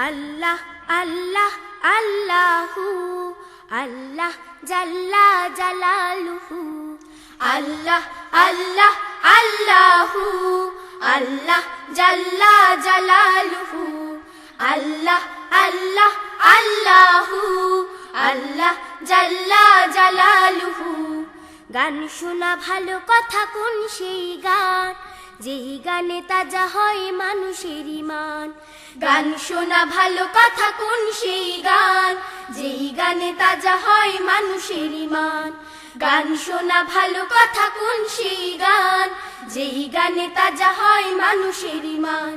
আল্লাহ আল্লাহ আল্লাহু আল্লাহ জাল্লা জালালুহু আল্লাহ আল্লাহ আল্লাহু আল্লাহ জাল্লা জালালুহু আল্লাহ আল্লাহ আল্লাহু আল্লাহ জাল্লা জালালুহু। গান শোনা ভালো কথা কোন সেই গান, যেই গানে তাজা হয় মানুষের ঈমান। গান শোনা ভালো কথা কোন সেই গান, যেই গানে তাজা হয় মানুষের ঈমান। গান শোনা ভালো কথা কোন সেই গান, যেই গানে তাজা হয় মানুষের ঈমান।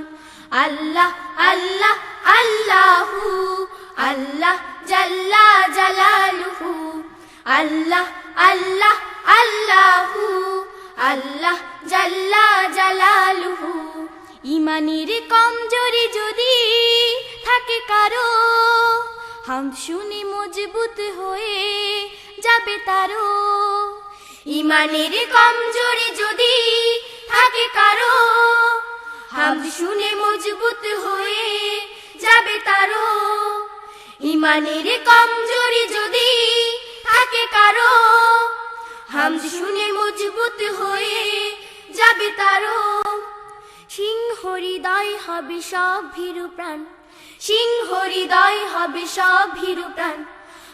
আল্লাহ আল্লাহ আল্লাহু আল্লাহ জাল্লা জালালুহু আল্লাহ আল্লাহ আল্লাহু আল্লাহ জাল্লা জালালুহু। ঈমানের কমজোরি যদি থাকে কারো, হামদ শুনে মজবুত হয়ে যাবে তারো। ঈমানের কমজোরি যদি থাকে কারো, হামদ শুনে মজবুত হয়ে যাবে তারো। ঈমানের কমজোরি যদি থাকে কারো, হামদ শুনে মজবুত হয়ে যাবে তারো। সিংহ হৃদয় হবে সব ভীরু প্রাণ, সিংহ হৃদয় হবে সব ভীরু প্রাণ।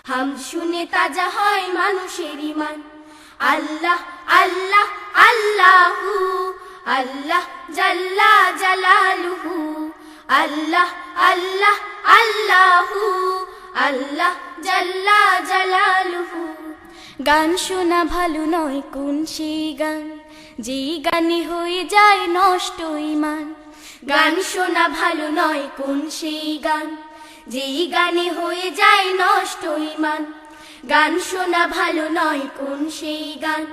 হামদ শুনে তাজা হয় মানুষের ঈমান। আল্লাহ আল্লাহ আল্লাহু আল্লাহ জাল্লা জালালুহু আল্লাহ আল্লাহ আল্লাহু আল্লাহ জাল্লা জালালুহু। গান শোনা ভালো নয় কোন সেই গান, যেই গানে হয়ে যায় নষ্ট ঈমান। গান শোনা ভালো নয় কোন সেই গান, যেই গানে হয়ে যায় নষ্ট ঈমান। গান শোনা ভালো নয় কোন সেই গান,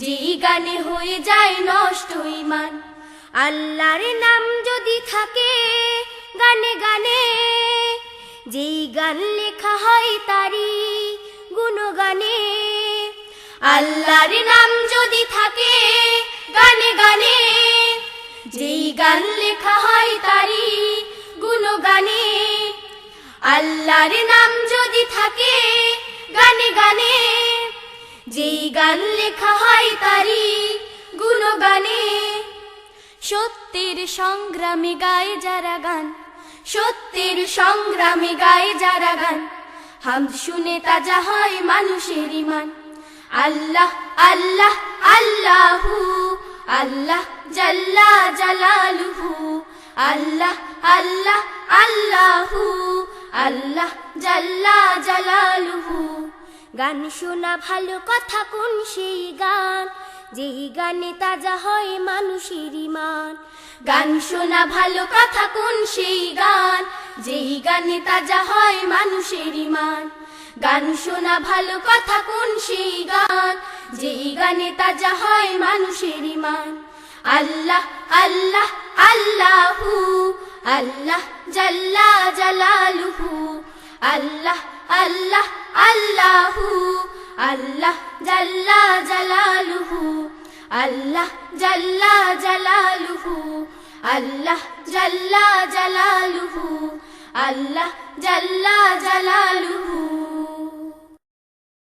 যেই গানে হয়ে যায় নষ্ট ঈমান। আল্লাহর নাম যদি থাকে গানে গানে, যেই গান লেখা হয় তারি গুণগানে। আল্লাহর নাম যদি থাকে গানে গানে, যেই গান লেখা হয় তারি গুণগানে। আল্লাহর নাম যদি থাকে গানে গানে, যেই গান লেখা হয় তারি গুণগানে। সত্যের সংগ্রামে গায় যারা গান, সত্যের সংগ্রামে গায় যারা গান। হামদ শুনে তাজা হয় মানুষের ঈমান। আল্লাহ আল্লাহ আল্লাহু আল্লাহ জাল্লা জালালুহু আল্লাহ আল্লাহ আল্লাহু আল্লাহ জাল্লা জালালুহু। গান শোনা ভালো কথা কোন সেই গান, যেই গানে তাজা হয় মানুষের ঈমান। গান শোনা ভালো কথা কোন সেই গান, যেই গানে তাজা হয় মানুষের ঈমান। গান শোনা ভালো কথা কোন সেই গান, যেই গানে তাজা হয় মানুষের ঈমান। আল্লাহ আল্লাহ আল্লাহু আল্লাহ জাল্লা জালালুহু আল্লাহ আল্লাহ আল্লাহু আল্লাহ জাল্লা জালালুহু আল্লাহ জাল্লা জালালুহু আল্লাহ জাল্লা জালালুহু আল্লাহ জাল্লা জালালুহু।